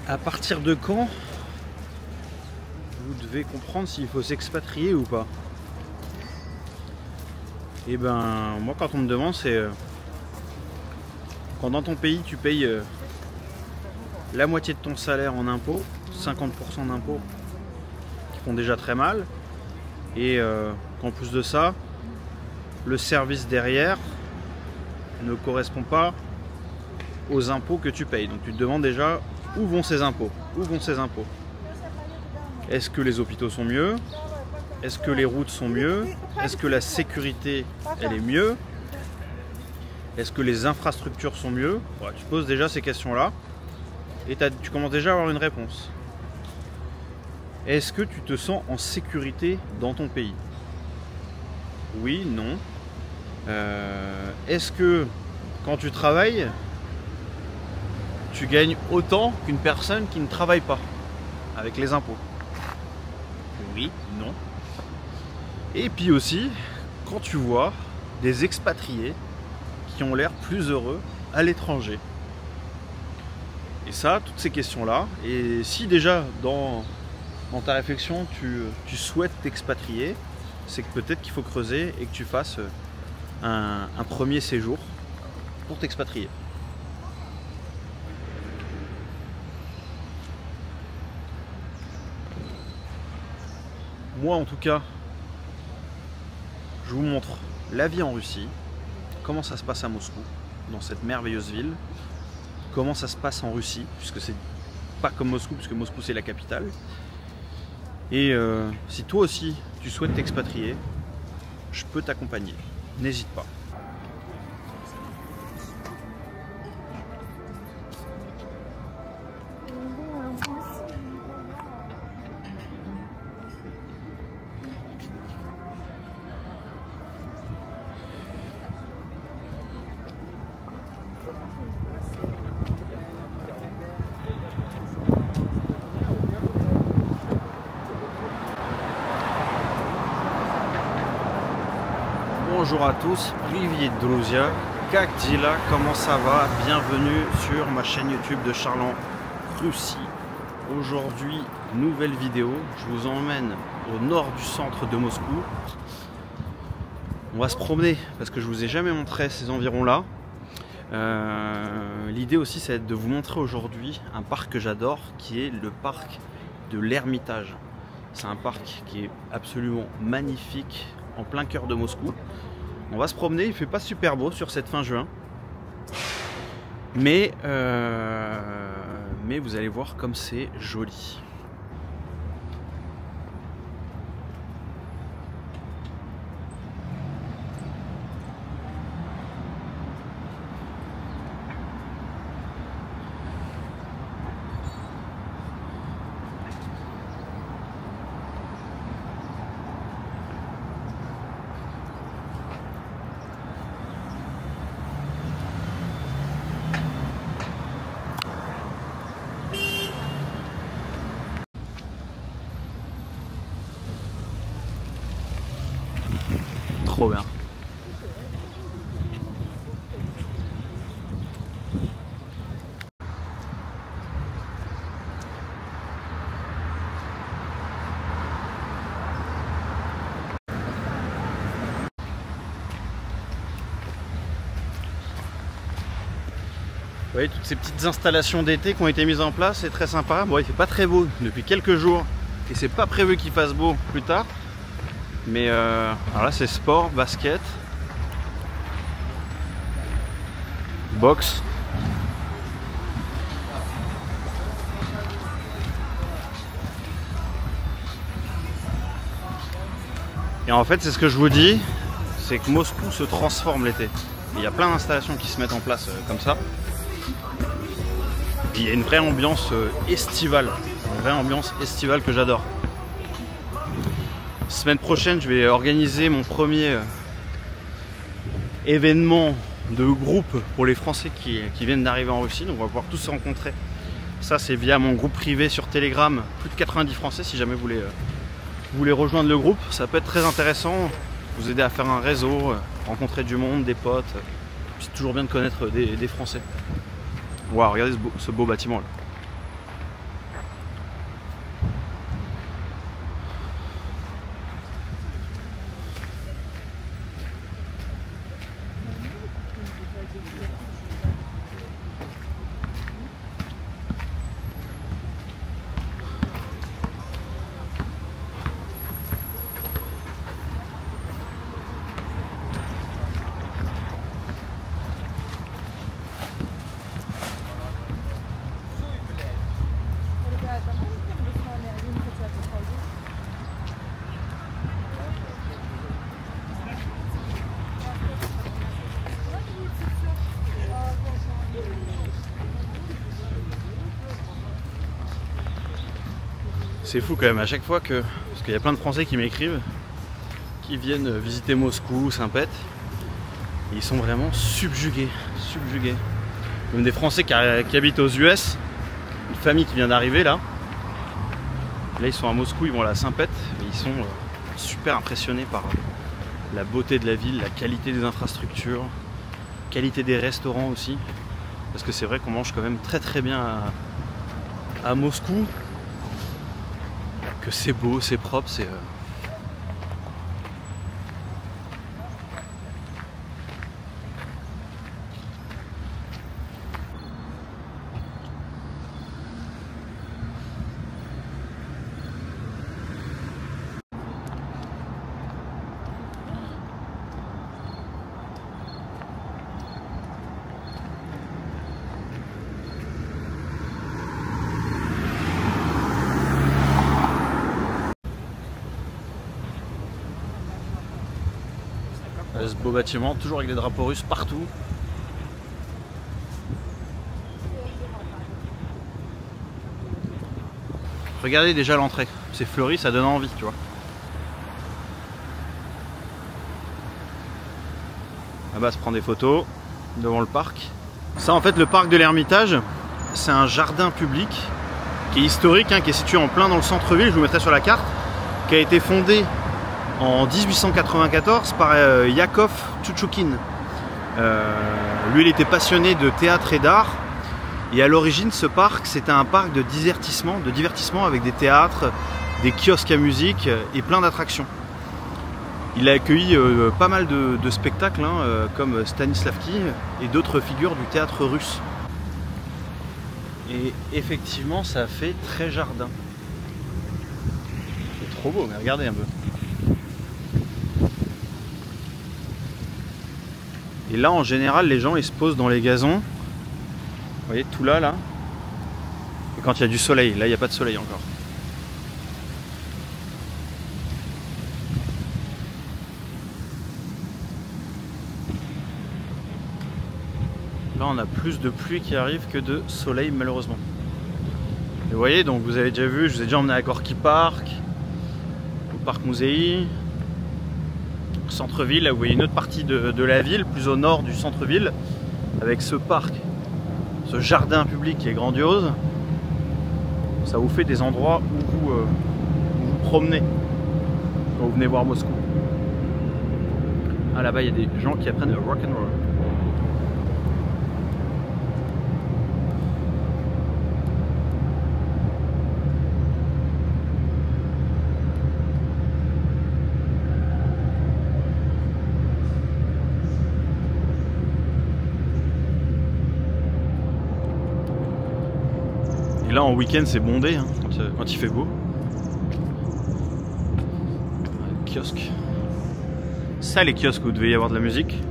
À partir de quand vous devez comprendre s'il faut s'expatrier ou pas? Et ben moi quand on me demande c'est quand dans ton pays tu payes la moitié de ton salaire en impôts, 50% d'impôts qui font déjà très mal, et qu'en plus de ça le service derrière ne correspond pas aux impôts que tu payes. Donc tu te demandes déjà où vont ces impôts, où vont ces impôts. Est-ce que les hôpitaux sont mieux? Est-ce que les routes sont mieux? Est-ce que la sécurité elle est mieux? Est-ce que les infrastructures sont mieux? Ouais, tu poses déjà ces questions-là et tu commences déjà à avoir une réponse. Est-ce que tu te sens en sécurité dans ton pays? Oui, non. Est-ce que quand tu travailles, tu gagnes autant qu'une personne qui ne travaille pas avec les impôts? Oui, non. Et puis aussi, quand tu vois des expatriés qui ont l'air plus heureux à l'étranger. Et ça, toutes ces questions-là, et si déjà dans ta réflexion tu souhaites t'expatrier, c'est que peut-être qu'il faut creuser et que tu fasses un premier séjour pour t'expatrier. Moi en tout cas, je vous montre la vie en Russie, comment ça se passe à Moscou, dans cette merveilleuse ville, comment ça se passe en Russie, puisque c'est pas comme Moscou, puisque Moscou c'est la capitale. Et si toi aussi tu souhaites t'expatrier, je peux t'accompagner, n'hésite pas. Bonjour à tous, Привет, друзья, как дела, comment ça va? Bienvenue sur ma chaîne YouTube de Charles en Russie. Aujourd'hui, nouvelle vidéo, je vous emmène au nord du centre de Moscou. On va se promener parce que je vous ai jamais montré ces environs-là. L'idée aussi c'est de vous montrer aujourd'hui un parc que j'adore qui est le parc de l'Ermitage. C'est un parc qui est absolument magnifique en plein cœur de Moscou. On va se promener, il fait pas super beau sur cette fin juin, mais vous allez voir comme c'est joli. Trop bien. Vous voyez toutes ces petites installations d'été qui ont été mises en place, c'est très sympa. Bon, il fait pas très beau depuis quelques jours et c'est pas prévu qu'il fasse beau plus tard. Mais alors là c'est sport, basket, boxe. Et en fait c'est ce que je vous dis, c'est que Moscou se transforme l'été. Il y a plein d'installations qui se mettent en place comme ça. Et il y a une vraie ambiance estivale, que j'adore. Semaine prochaine, je vais organiser mon premier événement de groupe pour les Français qui viennent d'arriver en Russie. Donc on va pouvoir tous se rencontrer. Ça c'est via mon groupe privé sur Telegram, plus de 90 Français. Si jamais vous voulez rejoindre le groupe, ça peut être très intéressant, vous aider à faire un réseau, rencontrer du monde, des potes. C'est toujours bien de connaître des Français. Waouh, regardez ce beau bâtiment là. C'est fou quand même à chaque fois que... Parce qu'il y a plein de Français qui m'écrivent, qui viennent visiter Moscou, Saint-Pét. Ils sont vraiment subjugués. Même des Français qui habitent aux US. Une famille qui vient d'arriver là. Là ils sont à Moscou, ils vont à la Saint-Pét. Et ils sont super impressionnés par la beauté de la ville, la qualité des infrastructures, la qualité des restaurants aussi. Parce que c'est vrai qu'on mange quand même très bien à Moscou. Que c'est beau, c'est propre, c'est... Ce beau bâtiment, toujours avec des drapeaux russes partout. Regardez déjà l'entrée, c'est fleuri, ça donne envie, tu vois. Là-bas, se prend des photos devant le parc. Ça, en fait, le parc de l'Ermitage, c'est un jardin public qui est historique, hein, qui est situé en plein dans le centre-ville, je vous mettrai sur la carte, qui a été fondé en 1894 par Yakov Tchouchoukine. Lui, il était passionné de théâtre et d'art. Et à l'origine, ce parc, c'était un parc de divertissement avec des théâtres, des kiosques à musique et plein d'attractions. Il a accueilli pas mal de spectacles, hein, comme Stanislavski et d'autres figures du théâtre russe. Et effectivement, ça fait très jardin. C'est trop beau, mais regardez un peu. Et là, en général, les gens ils se posent dans les gazons. Vous voyez, tout là. Et quand il y a du soleil, là, il n'y a pas de soleil encore. Là, on a plus de pluie qui arrive que de soleil, malheureusement. Et vous voyez, donc vous avez déjà vu, je vous ai déjà emmené à Gorky Park, au Parc Musée. Centre-ville, là vous voyez une autre partie de la ville, plus au nord du centre-ville, avec ce parc, ce jardin public qui est grandiose. Ça vous fait des endroits où vous promenez quand vous venez voir Moscou. Ah, là-bas il y a des gens qui apprennent le rock'n'roll. Là en week-end c'est bondé, hein, quand il fait beau. Kiosque. Ça, les kiosques où il devait y avoir de la musique.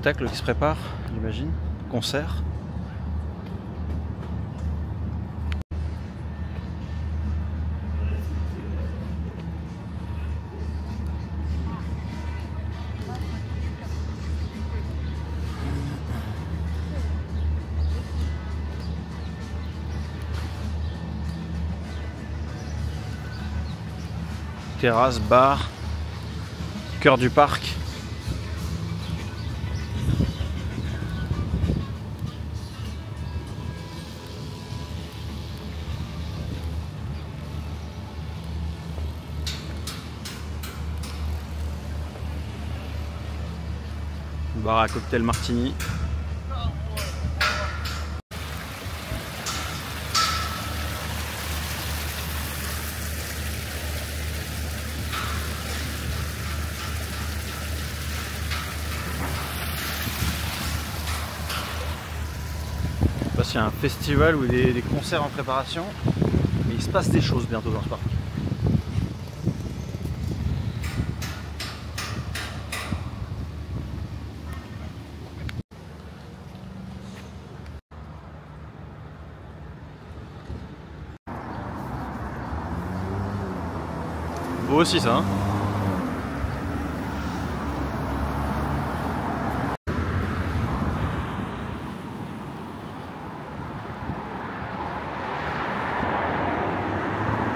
Spectacle qui se prépare, j'imagine. Concert. Terrasse, bar, cœur du parc. Bar à cocktail martini. Je sais pas s'il y a un festival ou des concerts en préparation, mais il se passe des choses bientôt dans ce parc. beau aussi ça. Hein.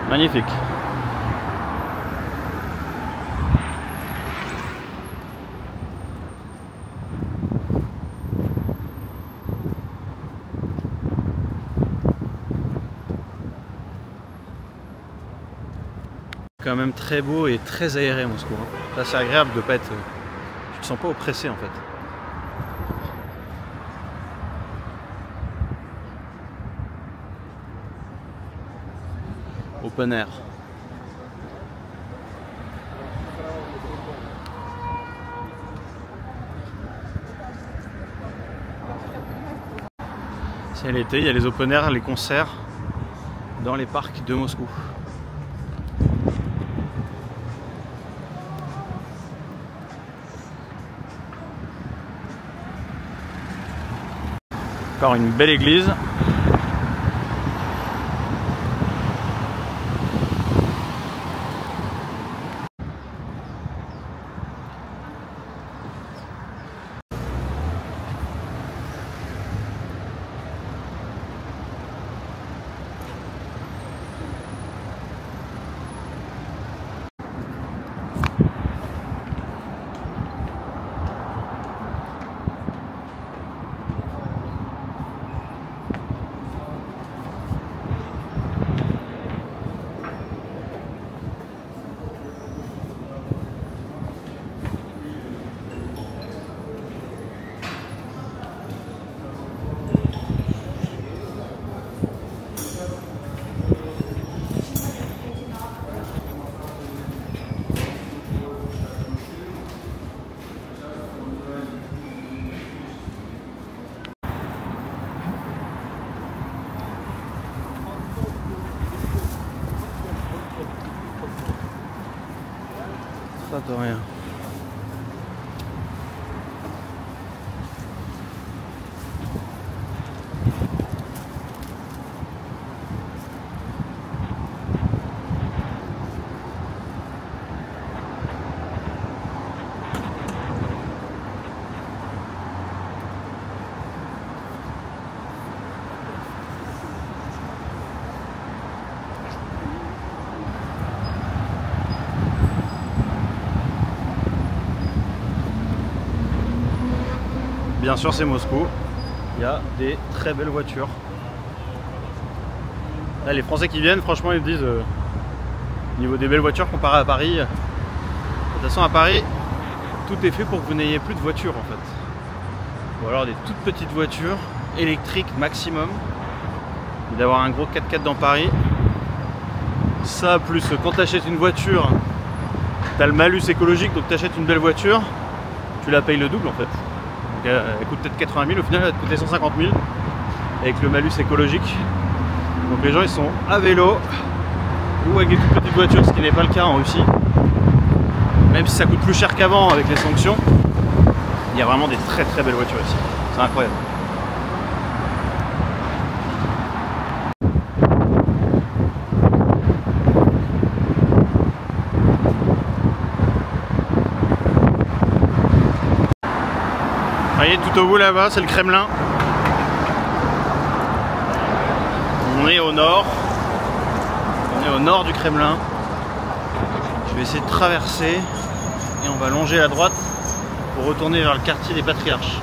Magnifique. Quand même très beau et très aéré Moscou. Hein. Là c'est agréable de pas être. Tu te sens pas oppressé en fait. Open air. C'est l'été, il y a les open air, les concerts dans les parcs de Moscou. Encore une belle église. Ça de rien. Bien sûr c'est Moscou, il y a des très belles voitures. Là les Français qui viennent franchement ils me disent au niveau des belles voitures comparé à Paris. De toute façon à Paris tout est fait pour que vous n'ayez plus de voitures en fait. Ou alors des toutes petites voitures électriques maximum. Et d'avoir un gros 4x4 dans Paris. Ça plus quand tu achètes une voiture, tu as le malus écologique donc tu achètes une belle voiture, tu la payes le double en fait. Elle coûte peut-être 80 000, au final elle va te coûter 150 000 avec le malus écologique. Donc les gens ils sont à vélo ou avec des toutes petites voitures, ce qui n'est pas le cas en Russie. Même si ça coûte plus cher qu'avant avec les sanctions, il y a vraiment des très très belles voitures ici. C'est incroyable. Vous voyez tout au bout là-bas, c'est le Kremlin. On est au nord. On est au nord du Kremlin. Je vais essayer de traverser et on va longer à droite pour retourner vers le quartier des Patriarches.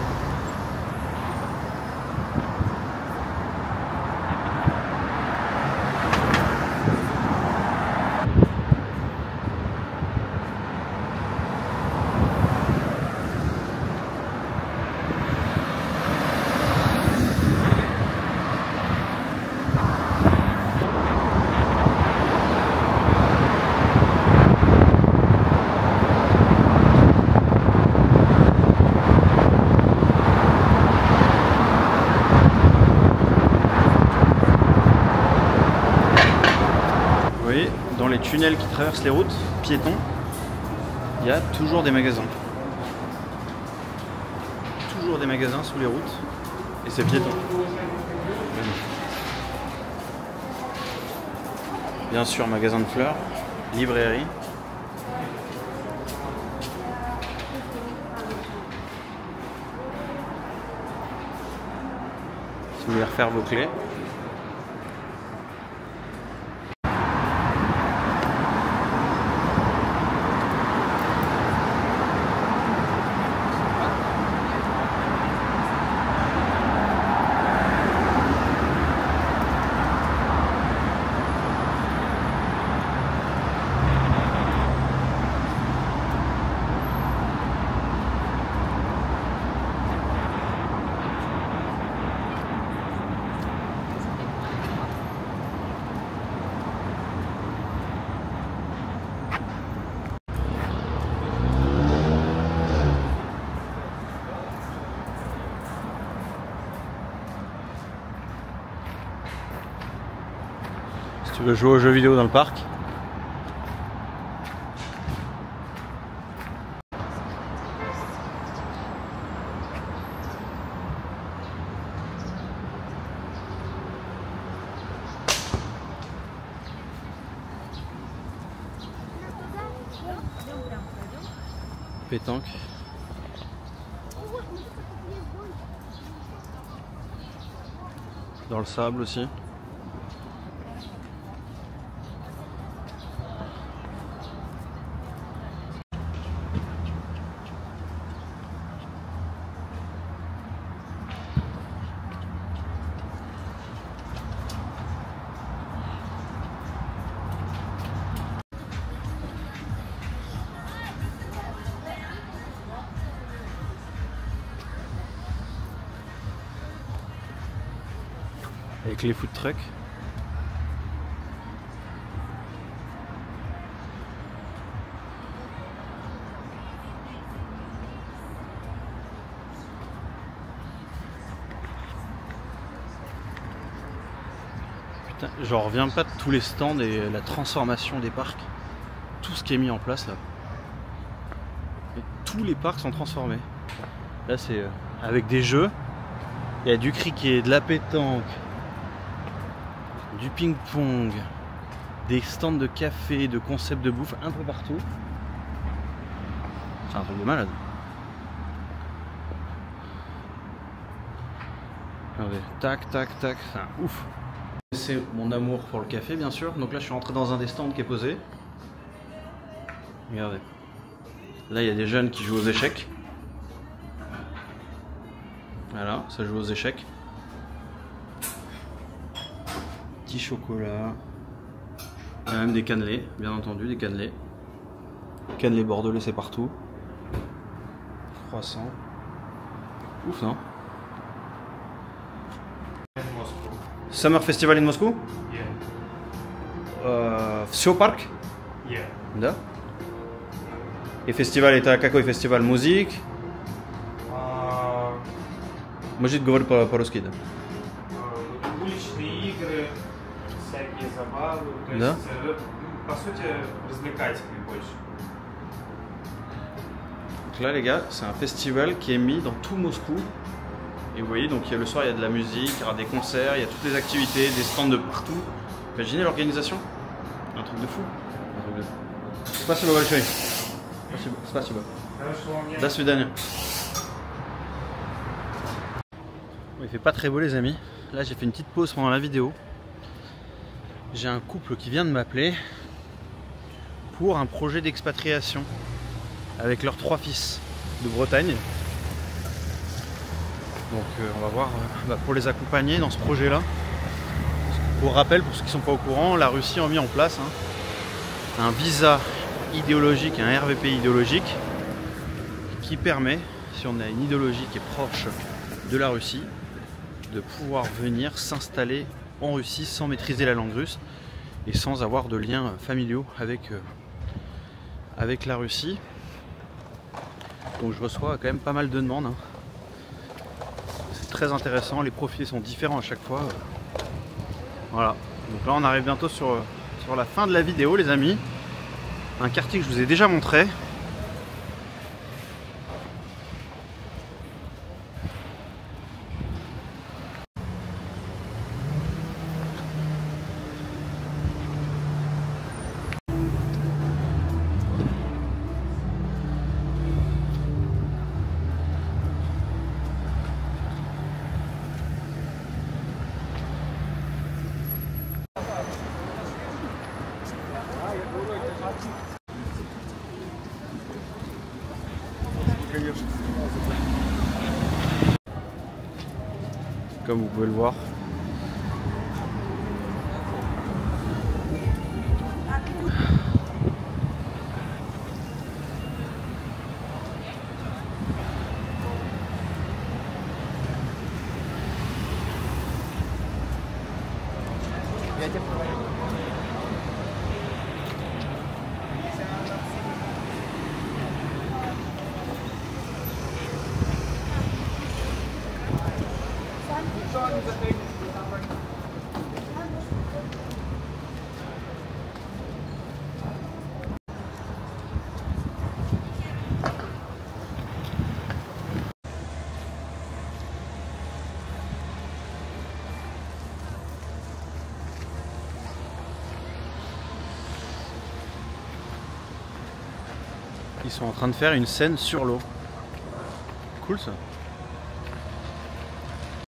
Dans les tunnels qui traversent les routes piétons, il y a toujours des magasins. Toujours des magasins sous les routes et c'est piéton. Bien sûr, magasin de fleurs, librairie. voulez refaire vos clés. Si tu veux jouer aux jeux vidéo dans le parc. Pétanque. Dans le sable aussi. Avec les food trucks. Putain, j'en reviens pas de tous les stands et la transformation des parcs. Tout ce qui est mis en place là. Et tous les parcs sont transformés. Là c'est avec des jeux. Il y a du cricket, de la pétanque, du ping-pong, des stands de café, de concepts de bouffe un peu partout. C'est un truc de malade. Regardez, tac, tac, tac, c'est un ouf. C'est mon amour pour le café bien sûr. Donc là je suis rentré dans un des stands qui est posé. Regardez. Là il y a des jeunes qui jouent aux échecs. Voilà, ça joue aux échecs. Petit chocolat. Il y a même des cannelés, bien entendu, des cannelés. Cannelés bordelais, c'est partout. Croissant. Ouf, non? Summer Festival in Moscow? Yeah. Все парк? Yeah. Да? И фестиваль это какой фестиваль? Музык? Может говорить по-русски, да? Уличные игры, всякие забавы, то Да? есть, по сути, развлекательный больше. Donc là les gars, c'est un festival qui est mis dans tout Moscou. Et vous voyez, donc le soir il y a de la musique, il y aura des concerts, il y a toutes les activités, des stands de partout. Imaginez l'organisation. Un truc de fou. Un truc de fou. Спасибо большое. Спасибо. До свидания. Il fait pas très beau les amis. Là j'ai fait une petite pause pendant la vidéo. J'ai un couple qui vient de m'appeler pour un projet d'expatriation avec leurs 3 fils de Bretagne. Donc on va voir pour les accompagner dans ce projet là. Pour rappel, pour ceux qui ne sont pas au courant, la Russie a mis en place un visa idéologique, un RVP idéologique qui permet, si on a une idéologie qui est proche de la Russie, de pouvoir venir s'installer en Russie sans maîtriser la langue russe et sans avoir de liens familiaux avec la Russie. Donc je reçois quand même pas mal de demandes. Hein. C'est très intéressant, les profils sont différents à chaque fois. Voilà, donc là on arrive bientôt sur la fin de la vidéo les amis. Un quartier que je vous ai déjà montré. Comme vous pouvez le voir. Ils sont en train de faire une scène sur l'eau. Cool ça.